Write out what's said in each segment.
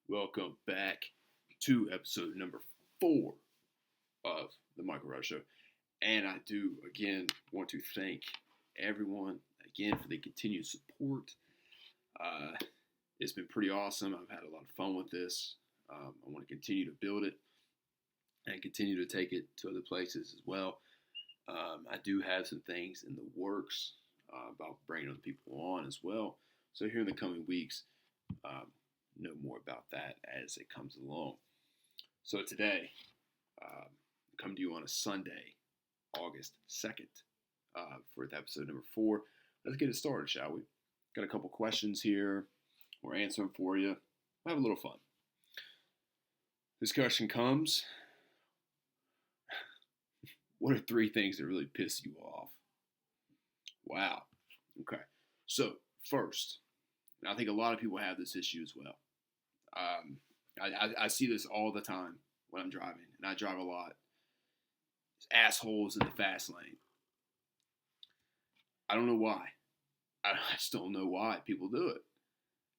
Welcome back to episode number 4 of the Michael Ryder Show. And I do, again, want to thank everyone, again, for the continued support. It's been pretty awesome. I've had a lot of fun with this. I want to continue to build it and continue to take it to other places as well. I do have some things in the works about bringing other people on as well. So here in the coming weeks, know more about that as it comes along. So today, come to you on a Sunday, August 2nd, for episode number 4. Let's get it started, shall we? Got a couple questions here. We're answering for you. We'll have a little fun. This question comes, what are 3 things that really piss you off? Wow. Okay. So, first, and I think a lot of people have this issue as well. I see this all the time when I'm driving, and I drive a lot. There's assholes in the fast lane. I don't know why. I just don't know why people do it.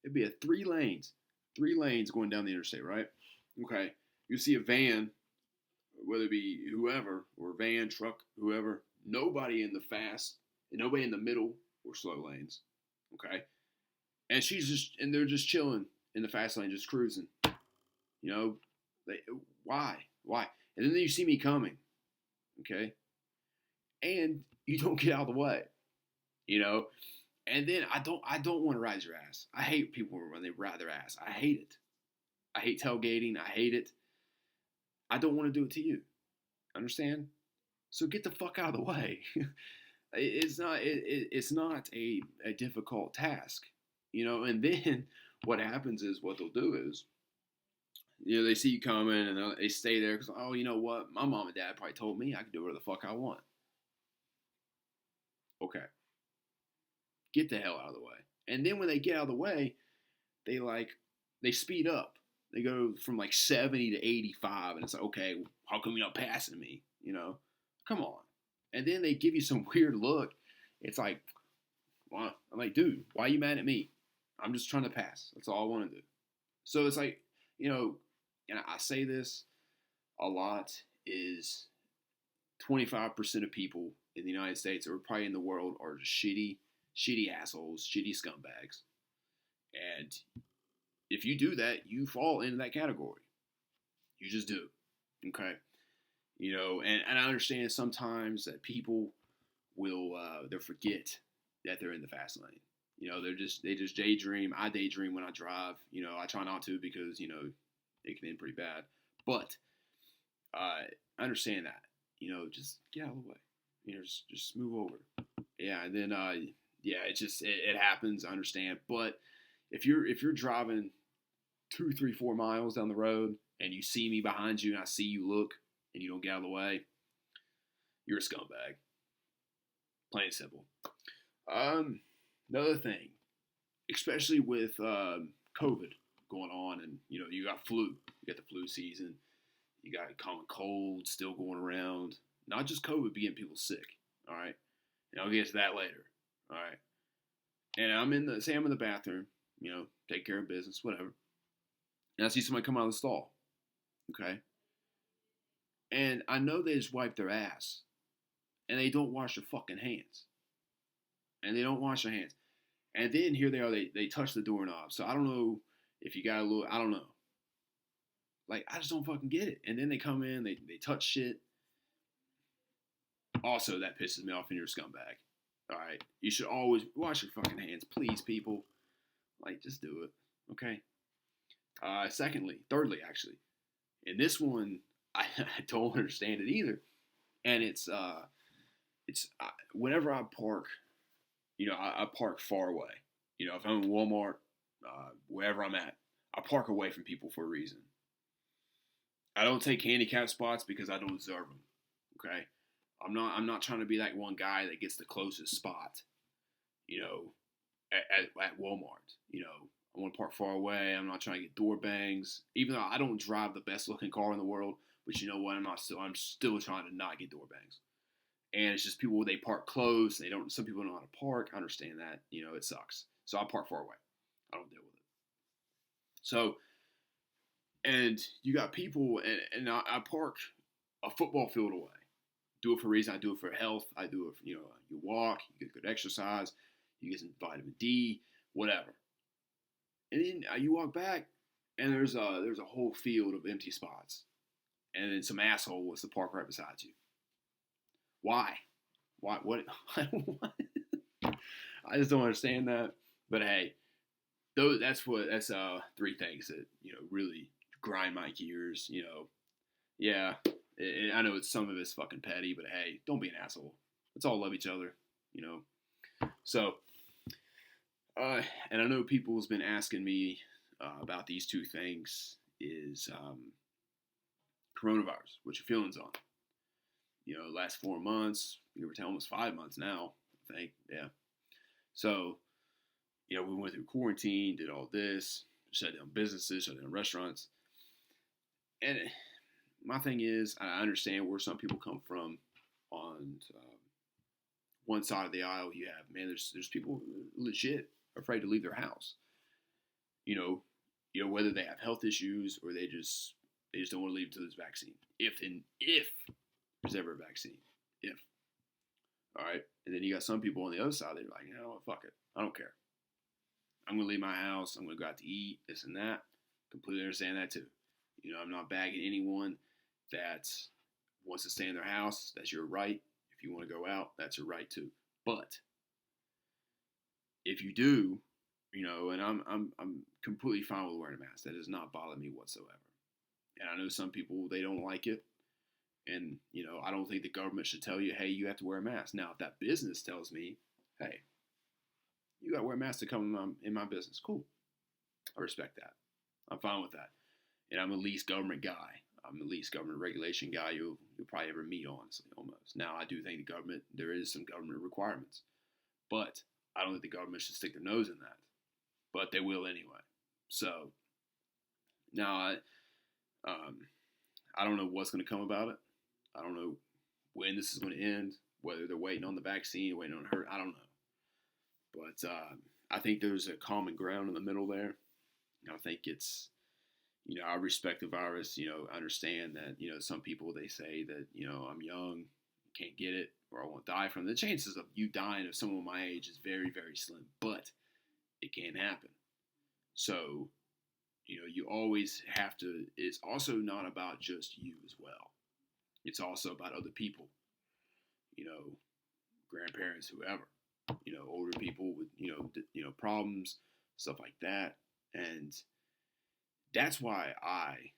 It'd be 3 lanes going down the interstate, right? Okay. You see a van, whether it be whoever, or van, truck, whoever, nobody in the fast, and nobody in the middle or slow lanes. Okay. And they're just chilling in the fast lane, just cruising. You know, why? And then you see me coming, okay? And you don't get out of the way, you know? And then I don't want to ride your ass. I hate people when they ride their ass. I hate it. I hate tailgating. I hate it. I don't want to do it to you. Understand? So get the fuck out of the way. It's not a difficult task, you know? And then what happens is, what they'll do is, you know, they see you coming and they stay there because, oh, you know what? My mom and dad probably told me I could do whatever the fuck I want. Okay. Get the hell out of the way. And then when they get out of the way, they speed up. They go from 70 to 85, and it's like, okay, how come you're not passing me? You know, come on. And then they give you some weird look. It's like, well, I'm like, dude, why are you mad at me? I'm just trying to pass. That's all I want to do. So it's like, you know, and I say this a lot, is 25% of people in the United States, or probably in the world, are just shitty assholes, shitty scumbags. And if you do that, you fall into that category. You just do. Okay? You know, and I understand sometimes that people will they'll forget that they're in the fast lane. You know, they just daydream. I daydream when I drive. You know, I try not to because, you know, it can end pretty bad. But I understand that. You know, just get out of the way. You know, just move over. Yeah, and then it happens. I understand. But if you're driving 2, 3, 4 miles down the road and you see me behind you and I see you look and you don't get out of the way, you're a scumbag. Plain and simple. Another thing, especially with COVID going on, and you know, you got flu. You got the flu season. You got common cold still going around. Not just COVID, but getting people sick. All right, and I'll get to that later. All right, and I'm in the bathroom. You know, take care of business, whatever. And I see somebody come out of the stall. Okay, and I know they just wipe their ass, and they don't wash their fucking hands. And they don't wash their hands. And then here they are, they touch the doorknob. So I don't know if you got a little, I don't know. Like, I just don't fucking get it. And then they come in, they touch shit. Also, that pisses me off, and you're a scumbag. All right? You should always wash your fucking hands. Please, people. Like, just do it. Okay? Thirdly, actually. And this one, I don't understand it either. And it's whenever I park, you know, I park far away. You know, if I'm in Walmart, wherever I'm at, I park away from people for a reason. I don't take handicap spots because I don't deserve them. Okay, I'm not trying to be that one guy that gets the closest spot. You know, at Walmart. You know, I want to park far away. I'm not trying to get door bangs. Even though I don't drive the best looking car in the world, but you know what? I'm still trying to not get door bangs. And it's just people, they park close. They don't. Some people don't know how to park. I understand that. It sucks. So I park far away. I don't deal with it. So, and you got people, and I park a football field away. Do it for a reason. I do it for health. I do it. You walk. You get good exercise. You get some vitamin D. Whatever. And then you walk back, and there's a whole field of empty spots, and then some asshole wants to park right beside you. Why? Why? What? I just don't understand that. But hey, that's three things that really grind my gears. Yeah, I know some of it's fucking petty, but hey, don't be an asshole. Let's all love each other. So, and I know people's been asking me about these two things: is coronavirus. What's your feelings on? Last 4 months, you were almost 5 months now, I think. Yeah. So, we went through quarantine, did all this, shut down businesses, shut down restaurants. And my thing is, I understand where some people come from. On one side of the aisle, you have, man, there's people legit afraid to leave their house. Whether they have health issues or they just don't want to leave until there's a vaccine. If there's ever a vaccine. If. All right. And then you got some people on the other side, they're like, fuck it. I don't care. I'm going to leave my house. I'm going to go out to eat, this and that. Completely understand that too. I'm not bagging anyone that wants to stay in their house. That's your right. If you want to go out, that's your right too. But if you do, and I'm completely fine with wearing a mask. That does not bother me whatsoever. And I know some people, they don't like it. And, I don't think the government should tell you, hey, you have to wear a mask. Now, if that business tells me, hey, you got to wear a mask to come in my business, cool. I respect that. I'm fine with that. And I'm the least government guy. I'm the least government regulation guy you'll probably ever meet, honestly, almost. Now, I do think the government, there is some government requirements. But I don't think the government should stick their nose in that. But they will anyway. So, now I don't know what's going to come about it. I don't know when this is going to end, whether they're waiting on the vaccine, waiting on her. I don't know. But I think there's a common ground in the middle there. I think it's, I respect the virus. I understand that, some people, they say that, I'm young, can't get it, or I won't die from it. The chances of you dying of someone my age is very, very slim, but it can happen. So, you always have to, it's also not about just you as well. It's also about other people, grandparents, whoever, older people with, problems, stuff like that. And that's why I,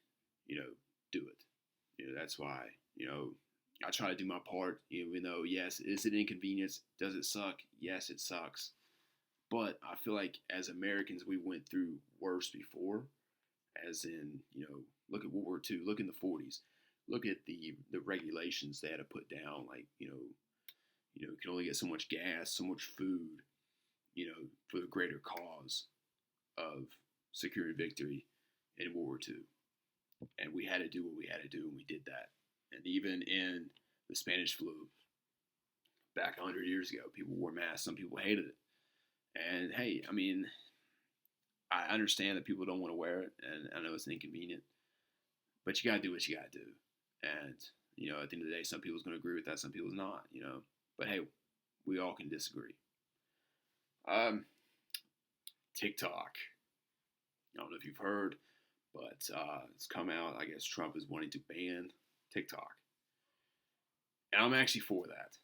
do it. That's why, I try to do my part, even though, yes, is it inconvenience? Does it suck? Yes, it sucks. But I feel like as Americans, we went through worse before, as in, look at World War II, look in the 40s. Look at the regulations they had to put down, like, you can only get so much gas, so much food, for the greater cause of securing victory in World War II. And we had to do what we had to do, and we did that. And even in the Spanish flu, back 100 years ago, people wore masks, some people hated it. And hey, I mean, I understand that people don't want to wear it, and I know it's inconvenient, but you got to do what you got to do. And, at the end of the day, some people's going to agree with that, some people's not, But hey, we all can disagree. TikTok. I don't know if you've heard, but it's come out. I guess Trump is wanting to ban TikTok. And I'm actually for that.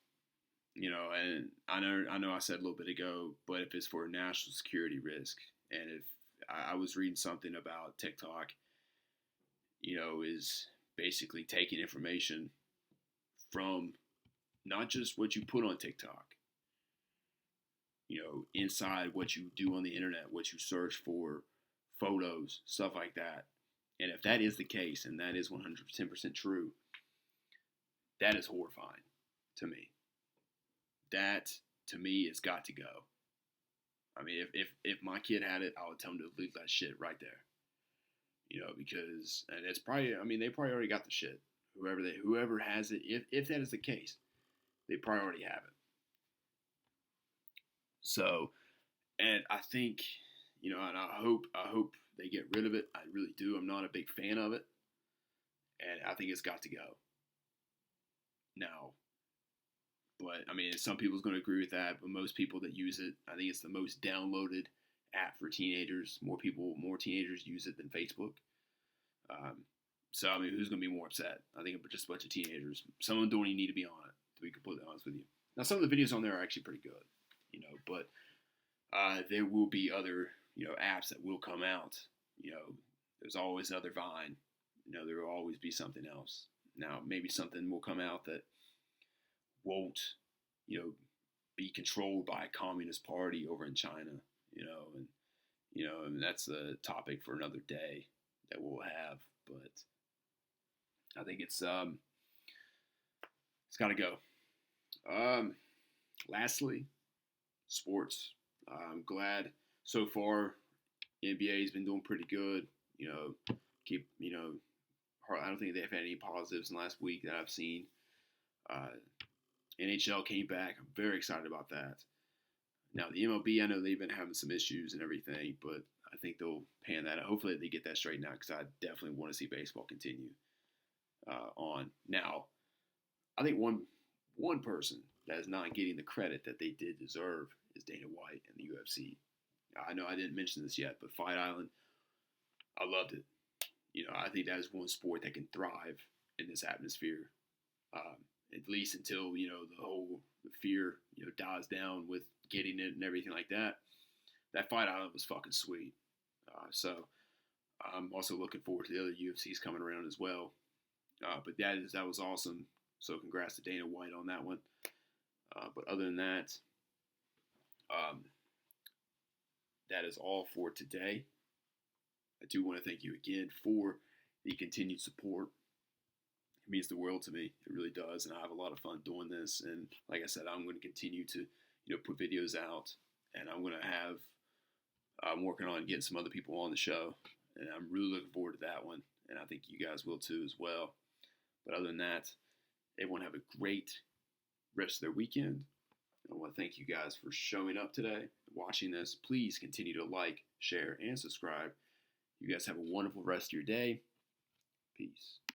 And I know I said a little bit ago, but if it's for a national security risk, and if I was reading something about TikTok, is basically taking information from not just what you put on TikTok, inside what you do on the internet, what you search for, photos, stuff like that. And if that is the case, and that is 110% true, that is horrifying to me. That, to me, has got to go. I mean, if my kid had it, I would tell him to leave that shit right there. Because, and it's probably, I mean, they probably already got the shit. Whoever has it, if that is the case, They probably already have it. So, and I think, and I hope they get rid of it. I really do. I'm not a big fan of it, and I think it's got to go now. But I mean, some people's going to agree with that, but most people that use it, I think it's the most downloaded app for teenagers. More teenagers use it than Facebook. Um, so I mean, who's going to be more upset? I think just a bunch of teenagers. Some of them don't even need to be on it. To be completely honest with you. Now, some of the videos on there are actually pretty good, but there will be other apps that will come out. There's always another Vine. There will always be something else. Now, maybe something will come out that won't, be controlled by a communist party over in China, and that's a topic for another day that we'll have. But I think it's got to go. Lastly, sports. I'm glad so far NBA's been doing pretty good. I don't think they've had any positives in the last week that I've seen. NHL came back. I'm very excited about that. Now, the MLB, I know they've been having some issues and everything, but I think they'll pan that out. Hopefully, they get that straightened out because I definitely want to see baseball continue on. Now, I think one person that is not getting the credit that they did deserve is Dana White and the UFC. I know I didn't mention this yet, but Fight Island, I loved it. I think that is one sport that can thrive in this atmosphere. At least until the whole fear dies down with getting it and everything like that. That Fight Island was fucking sweet. So I'm also looking forward to the other UFCs coming around as well. But that was awesome. So congrats to Dana White on that one. But other than that, that is all for today. I do want to thank you again for the continued support. It means the world to me. It really does, and I have a lot of fun doing this. And like I said, I'm going to continue to, put videos out, and I'm going to have. I'm working on getting some other people on the show, and I'm really looking forward to that one. And I think you guys will too as well. But other than that, everyone have a great rest of their weekend. I want to thank you guys for showing up today, watching this. Please continue to like, share, and subscribe. You guys have a wonderful rest of your day. Peace.